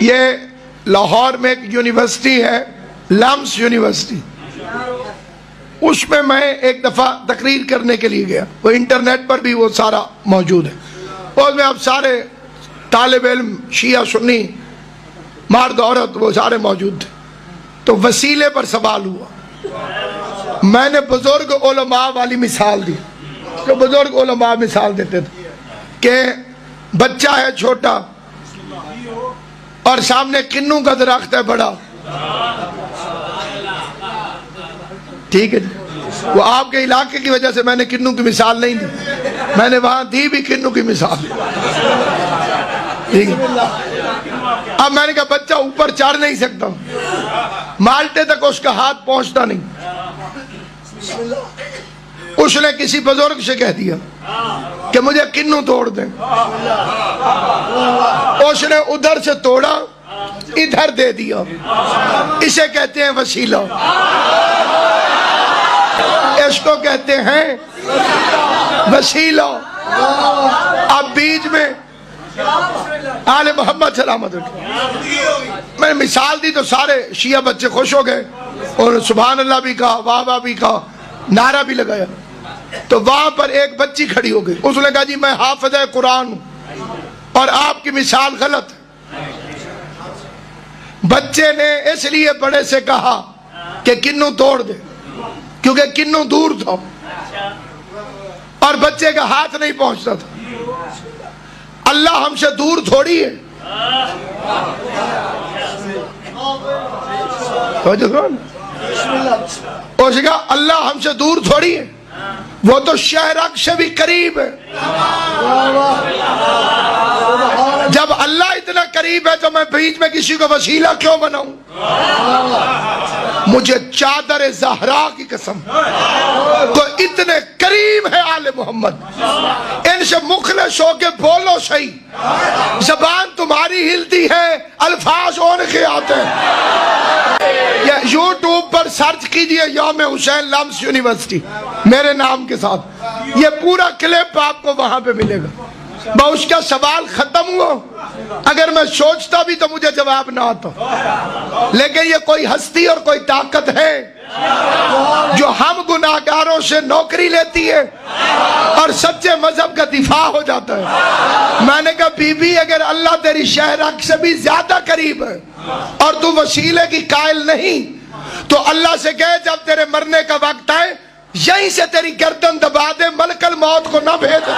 یہ لاہور میں ایک یونیورسٹی ہے، لمس یونیورسٹی، اس میں میں ایک دفعہ تقریر کرنے کے لیے گیا، وہ انٹرنیٹ پر بھی وہ سارا موجود ہے، اس میں اب سارے طالب علم شیعہ سنی مرد عورت وہ سارے موجود تھے، تو وسیلے پر سوال ہوا، میں نے بزرگ علماء والی مثال دی، جو بزرگ علماء مثال دیتے تھے کہ بچہ ہے چھوٹا اور سامنے کنوں کا درخت ہے بڑا، ٹھیک ہے جی، وہ آپ کے علاقے کی وجہ سے میں نے کنوں کی مثال نہیں دی، میں نے وہاں دی بھی کنوں کی مثال، ٹھیک ہے۔ اب میں نے کہا بچہ اوپر چڑھ نہیں سکتا، مالٹے تک اس کا ہاتھ پہنچتا نہیں، اس نے کسی بزرگ سے کہہ دیا کہ مجھے کنوں توڑ دیں، اس نے ادھر سے توڑا ادھر دے دیا، اسے کہتے ہیں وسیلہ، اس کو کہتے ہیں وسیلہ۔ اب بیچ میں آل محمد سلامت میں نے مثال دی تو سارے شیعہ بچے خوش ہو گئے اور سبحان اللہ بھی کہا، واہ واہ بھی کہا، نعرہ بھی لگایا، تو وہاں پر ایک بچی کھڑی ہو گئی، اس نے کہا جی میں حافظ قرآن ہوں اور آپ کی مثال غلط ہے۔ بچے نے اس لیے بڑے سے کہا کہ کنوں توڑ دے، کیونکہ کنوں دور تھا اور بچے کا ہاتھ نہیں پہنچتا تھا۔ اللہ ہم سے دور تھوڑی ہے، اس نے کہا اللہ ہم سے دور تھوڑی ہے، وہ تو شہرک سے بھی قریب ہے۔ جب اللہ اتنا قریب ہے تو میں بیچ میں کسی کو وسیلہ کیوں بناؤں؟ مجھے چادر زہرا کی قسم، تو اتنے قریب ہے آل محمد، ان سے مخلص ہو کے بولو صحیح، زبان تمہاری ہلتی ہے، الفاظ ان کے آتے ہیں۔ یوٹیوب پر سرچ کیجئے یوم حسین لمس یونیورسٹی میرے نام کے ساتھ، یہ پورا کلپ آپ کو وہاں پہ ملے گا۔ اس کا سوال ختم ہوا، اگر میں سوچتا بھی تو مجھے جواب نہ آتا، لیکن یہ کوئی ہستی اور کوئی طاقت ہے جو ہم گناہگاروں سے نوکری لیتی ہے اور سچے مذہب کا دفاع ہو جاتا ہے۔ میں نے کہا بی بی اگر اللہ تیری شہرک سے بھی زیادہ قریب ہے اور تو وسیلے کی قائل نہیں تو اللہ سے کہے جب تیرے مرنے کا وقت آئے یہیں سے تیری گردن دبا دے، ملک الموت کو نہ بھیج۔